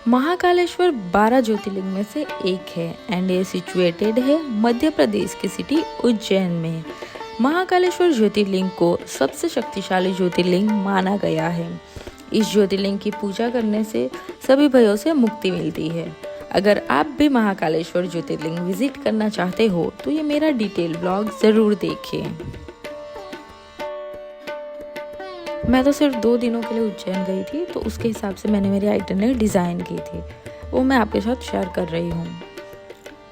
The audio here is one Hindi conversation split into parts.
महाकालेश्वर 12 ज्योतिर्लिंग में से एक है एंड ये सिचुएटेड है मध्य प्रदेश की सिटी उज्जैन में। महाकालेश्वर ज्योतिर्लिंग को सबसे शक्तिशाली ज्योतिर्लिंग माना गया है। इस ज्योतिर्लिंग की पूजा करने से सभी भयों से मुक्ति मिलती है। अगर आप भी महाकालेश्वर ज्योतिर्लिंग विजिट करना चाहते हो तो ये मेरा डिटेल ब्लॉग ज़रूर देखें। मैं तो सिर्फ 2 दिनों के लिए उज्जैन गई थी, तो उसके हिसाब से मैंने मेरी आइटनरी डिज़ाइन की थी, वो मैं आपके साथ शेयर कर रही हूँ।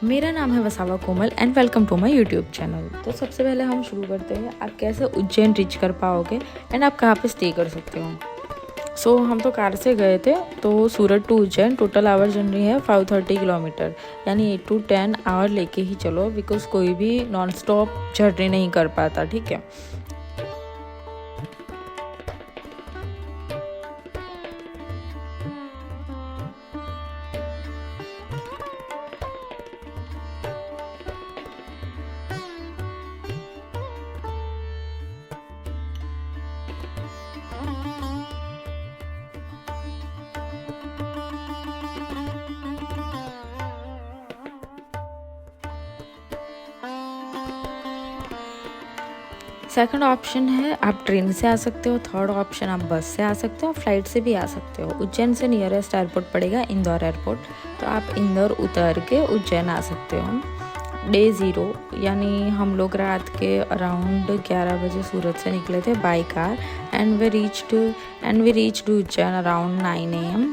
मेरा नाम है Vasava Komal and welcome to my YouTube channel. तो सबसे पहले हम शुरू करते हैं, आप कैसे उज्जैन रीच कर पाओगे एंड आप कहाँ पे स्टे कर सकते हो। हम तो कार से गए थे, तो Surat to Ujjain total our journey है 530 किलोमीटर, यानी 8 to 10 आवर लेके ही चलो, बिकॉज कोई भी नॉन स्टॉप जर्नी नहीं कर पाता, ठीक है। सेकंड ऑप्शन है आप ट्रेन से आ सकते हो। थर्ड ऑप्शन आप बस से आ सकते हो, फ्लाइट से भी आ सकते हो। उज्जैन से नियरेस्ट एयरपोर्ट पड़ेगा इंदौर एयरपोर्ट, तो आप इंदौर उतर के उज्जैन आ सकते हो। डे 0 यानी हम लोग रात के अराउंड 11 बजे सूरत से निकले थे by car and we reached Ujjain around 9 AM।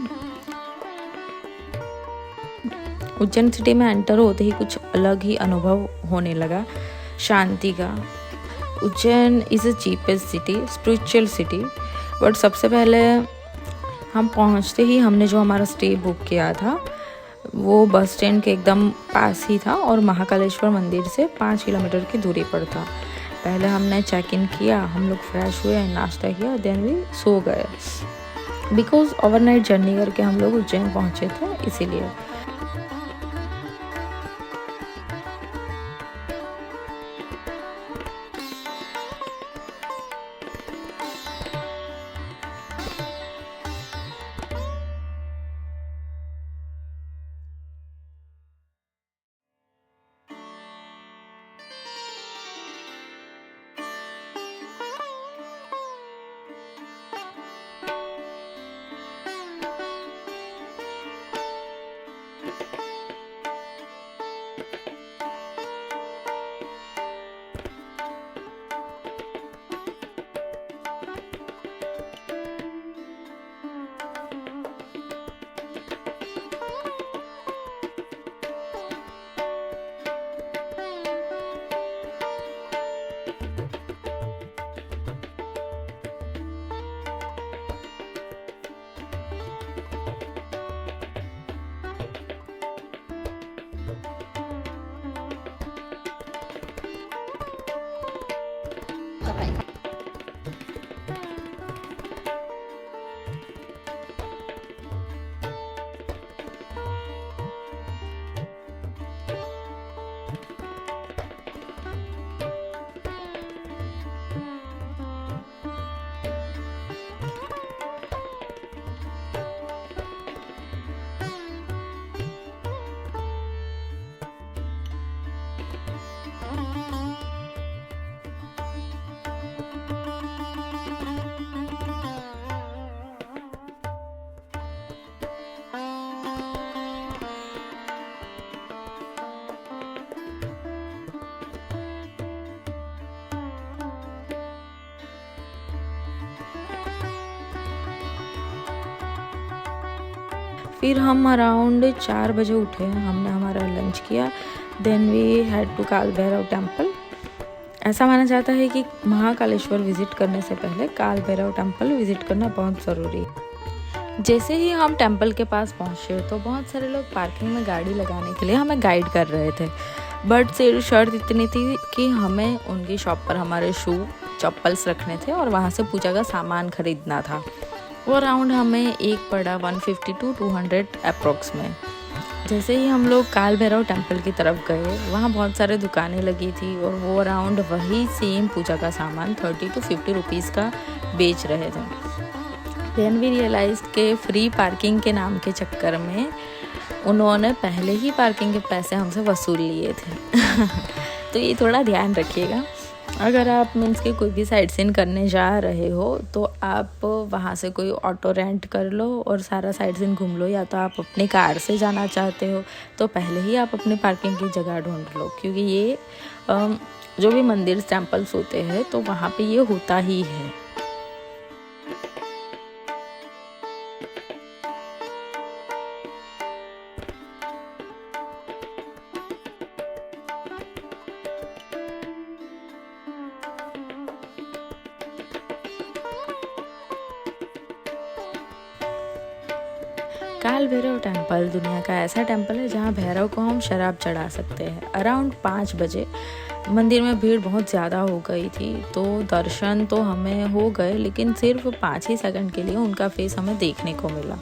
Ujjain city में एंटर होते ही कुछ अलग ही अनुभव होने लगा, शांति का। Ujjain is a cheapest city, spiritual city. But सबसे पहले हम पहुंचते ही हमने जो हमारा स्टे बुक किया था वो बस स्टैंड के एकदम पास ही था और महाकालेश्वर मंदिर से 5 किलोमीटर की दूरी पर था। पहले हमने चेक इन किया, हम लोग फ्रेश हुए, नाश्ता किया, देन भी सो गए, बिकॉज ओवरनाइट जर्नी करके हम लोग उज्जैन पहुँचे थे, इसीलिए। फिर हम अराउंड 4 बजे उठे, हमने हमारा लंच किया, देन वी हैड टू काल भैरव टेम्पल। ऐसा माना जाता है कि महाकालेश्वर विजिट करने से पहले काल भैरव टेम्पल विजिट करना बहुत ज़रूरी है। जैसे ही हम टेम्पल के पास पहुँचे तो बहुत सारे लोग पार्किंग में गाड़ी लगाने के लिए हमें गाइड कर रहे थे, बट सिर्फ शर्त इतनी थी कि हमें उनकी शॉप पर हमारे शू चप्पल्स रखने थे और वहाँ से पूजा का सामान खरीदना था। वो अराउंड हमें एक पड़ा 150 to 200 अप्रोक्स में। जैसे ही हम लोग काल भैरव टेम्पल की तरफ गए, वहाँ बहुत सारे दुकानें लगी थी और वो अराउंड वही सेम पूजा का सामान 30 to 50 रुपीज़ का बेच रहे थे। देन वी रियलाइज के फ्री पार्किंग के नाम के चक्कर में उन्होंने पहले ही पार्किंग के पैसे हमसे वसूल लिए थे। तो ये थोड़ा ध्यान रखिएगा। अगर आप मीन्स के कोई भी साइट सीन करने जा रहे हो तो आप वहाँ से कोई ऑटो रेंट कर लो और सारा साइट सीन घूम लो, या तो आप अपनी कार से जाना चाहते हो तो पहले ही आप अपनी पार्किंग की जगह ढूंढ लो, क्योंकि ये जो भी मंदिर टेम्पल्स होते हैं तो वहाँ पे ये होता ही है। काल भैरव टेम्पल दुनिया का ऐसा टेम्पल है जहाँ भैरव को हम शराब चढ़ा सकते हैं। अराउंड 5 बजे मंदिर में भीड़ बहुत ज़्यादा हो गई थी, तो दर्शन तो हमें हो गए, लेकिन सिर्फ 5 ही सेकंड के लिए उनका फेस हमें देखने को मिला।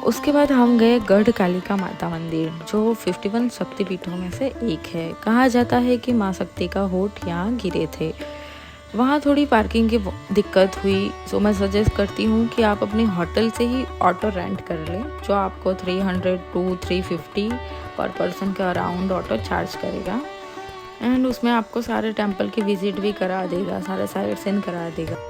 उसके बाद हम गए गढ़ कालिका माता मंदिर, जो 51 शक्तिपीठों में से एक है। कहा जाता है कि माँ शक्ति का होठ यहाँ गिरे थे। वहाँ थोड़ी पार्किंग की दिक्कत हुई, सो मैं सजेस्ट करती हूँ कि आप अपने होटल से ही ऑटो रेंट कर लें, जो आपको 300 to 350 पर पर्सन के अराउंड ऑटो चार्ज करेगा। एंड उसमें आपको सारे टेम्पल की विजिट भी करा देगा, सारे साइट सीन करा देगा।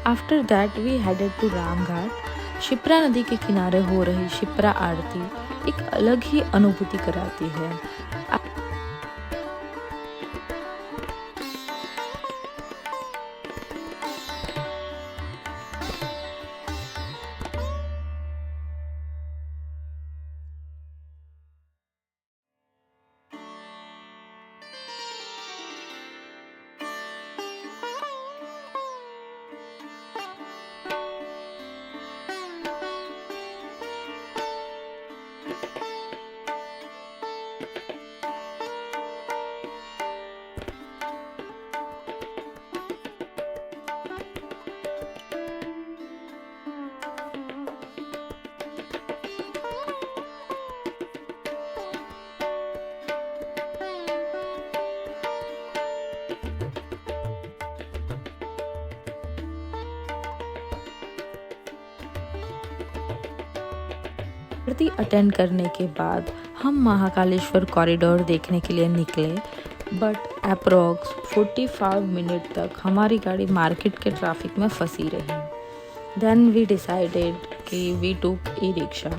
After that we headed to Ramghat. Shipra नदी के किनारे हो रही शिप्रा आरती एक अलग ही अनुभूति कराती है। आरती अटेंड करने के बाद हम महाकालेश्वर कॉरिडोर देखने के लिए निकले, बट अप्रॉक्स 45 मिनट तक हमारी गाड़ी मार्केट के ट्रैफिक में फंसी रही। देन वी डिसाइडेड कि वी टुक ई रिक्शा।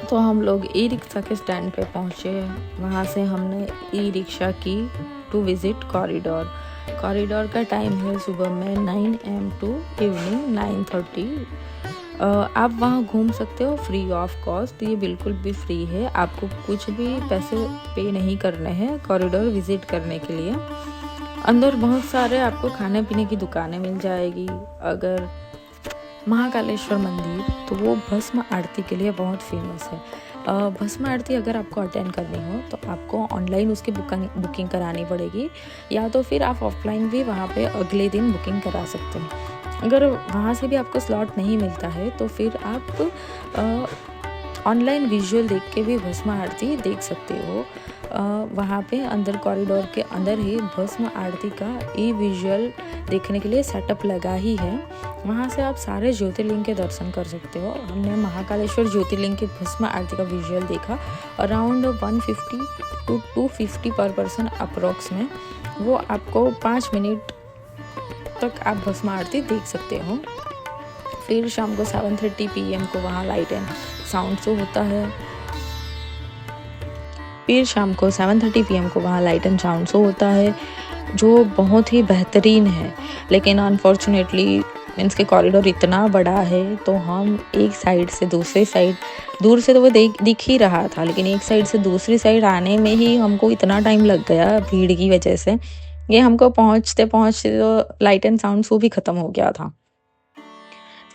तो हम लोग ई रिक्शा के स्टैंड पे पहुँचे। वहाँ से हमने ई रिक्शा की टू विजिट कॉरिडोर। कॉरिडोर का टाइम है सुबह में 9 AM टू इवनिंग 9:30। आप वहाँ घूम सकते हो फ्री ऑफ कॉस्ट, ये बिल्कुल भी फ्री है, आपको कुछ भी पैसे पे नहीं करने हैं कॉरिडोर विजिट करने के लिए। अंदर बहुत सारे आपको खाने पीने की दुकानें मिल जाएगी। अगर महाकालेश्वर मंदिर तो वो भस्म आरती के लिए बहुत फेमस है। भस्म आरती अगर आपको अटेंड करनी हो तो आपको ऑनलाइन उसकी बुकिंग करानी पड़ेगी, या तो फिर आप ऑफलाइन भी वहाँ पे अगले दिन बुकिंग करा सकते हैं। अगर वहाँ से भी आपको स्लॉट नहीं मिलता है तो फिर आप ऑनलाइन विजुअल देख के भी भस्म आरती देख सकते हो। वहाँ पे अंदर कॉरिडोर के अंदर ही भस्म आरती का ई विजुअल देखने के लिए सेटअप लगा ही है। वहाँ से आप सारे ज्योतिर्लिंग के दर्शन कर सकते हो। हमने महाकालेश्वर ज्योतिर्लिंग की भस्म आरती का विजुअल देखा, अराउंड 150 to 250 पर पर्सन अप्रोक्स में। वो आपको 5 मिनट तक आप भस्म आरती देख सकते हो। फिर शाम को 7:30 PM को वहाँ लाइट एंड साउंड शो होता है। फिर शाम को 7:30 PM को वहाँ लाइट एंड साउंड शो होता है, जो बहुत ही बेहतरीन है। लेकिन अनफॉर्चुनेटली मीन्स के कॉरिडोर इतना बड़ा है, तो हम एक साइड से दूसरी साइड, दूर से तो वो दिख ही रहा था, लेकिन एक साइड से दूसरी साइड आने में ही हमको इतना टाइम लग गया भीड़ की वजह से। ये हमको पहुँचते पहुँचते तो लाइट एंड साउंड शो भी ख़त्म हो गया था।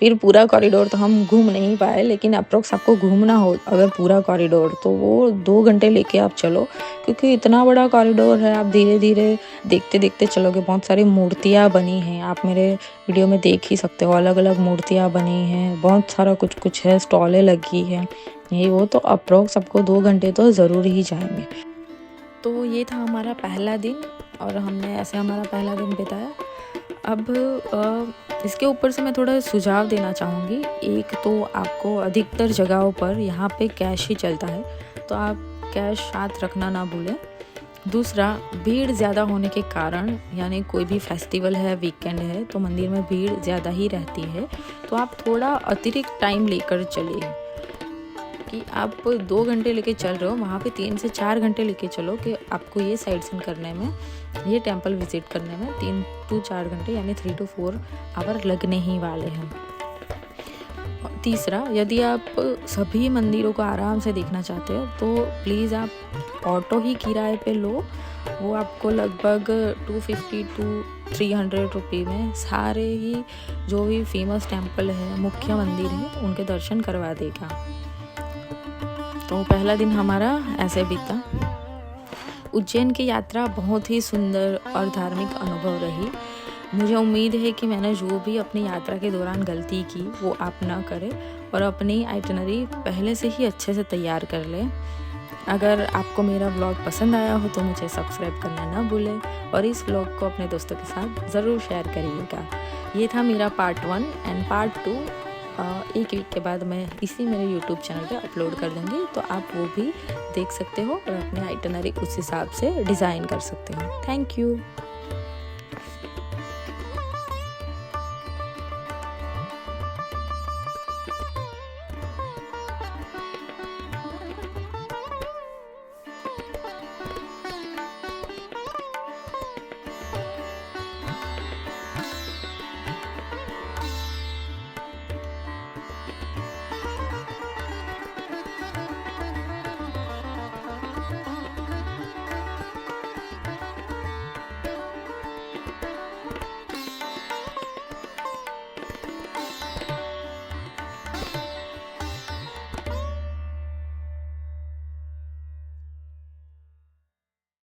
फिर पूरा कॉरिडोर तो हम घूम नहीं पाए, लेकिन अप्रोक्स आपको घूमना हो अगर पूरा कॉरिडोर, तो वो 2 घंटे लेके आप चलो, क्योंकि इतना बड़ा कॉरिडोर है। आप धीरे धीरे देखते देखते चलोगे। बहुत सारी मूर्तियाँ बनी हैं, आप मेरे वीडियो में देख ही सकते हो। अलग अलग मूर्तियाँ बनी हैं, बहुत सारा कुछ है, स्टॉलें लगी हैं, ये वो। तो अप्रोक्स आपको 2 घंटे तो ज़रूर ही जाएंगे। तो ये था हमारा पहला दिन, और हमने ऐसे हमारा पहला दिन बिताया। अब इसके ऊपर से मैं थोड़ा सुझाव देना चाहूँगी। एक तो आपको अधिकतर जगहों पर यहाँ पे कैश ही चलता है, तो आप कैश साथ रखना ना भूलें। दूसरा, भीड़ ज़्यादा होने के कारण, यानी कोई भी फेस्टिवल है, वीकेंड है, तो मंदिर में भीड़ ज़्यादा ही रहती है, तो आप थोड़ा अतिरिक्त टाइम लेकर चलिए। कि आप 2 घंटे लेके चल रहे हो, वहाँ पे 3 से 4 घंटे लेके चलो कि आपको ये साइट सीन करने में, ये टेंपल विजिट करने में 3 to 4 घंटे यानी 3 to 4 आवर लगने ही वाले हैं। तीसरा, यदि आप सभी मंदिरों को आराम से देखना चाहते हो, तो प्लीज़ आप ऑटो ही किराए पे लो। वो आपको लगभग 250 to 300 रुपये में सारे ही जो भी फेमस टेंपल है, मुख्य मंदिर है, उनके दर्शन करवा देगा। तो पहला दिन हमारा ऐसे बीता। उज्जैन की यात्रा बहुत ही सुंदर और धार्मिक अनुभव रही। मुझे उम्मीद है कि मैंने जो भी अपनी यात्रा के दौरान गलती की वो आप ना करें, और अपनी आइटिनरी पहले से ही अच्छे से तैयार कर लें। अगर आपको मेरा व्लॉग पसंद आया हो तो मुझे सब्सक्राइब करना ना भूलें, और इस व्लॉग को अपने दोस्तों के साथ ज़रूर शेयर करिएगा। ये था मेरा पार्ट 1 एंड पार्ट 2 1 वीक के बाद मैं इसी मेरे यूट्यूब चैनल पे अपलोड कर दूँगी, तो आप वो भी देख सकते हो और अपनी आइटिनरी उस हिसाब से डिज़ाइन कर सकते हो। Thank you.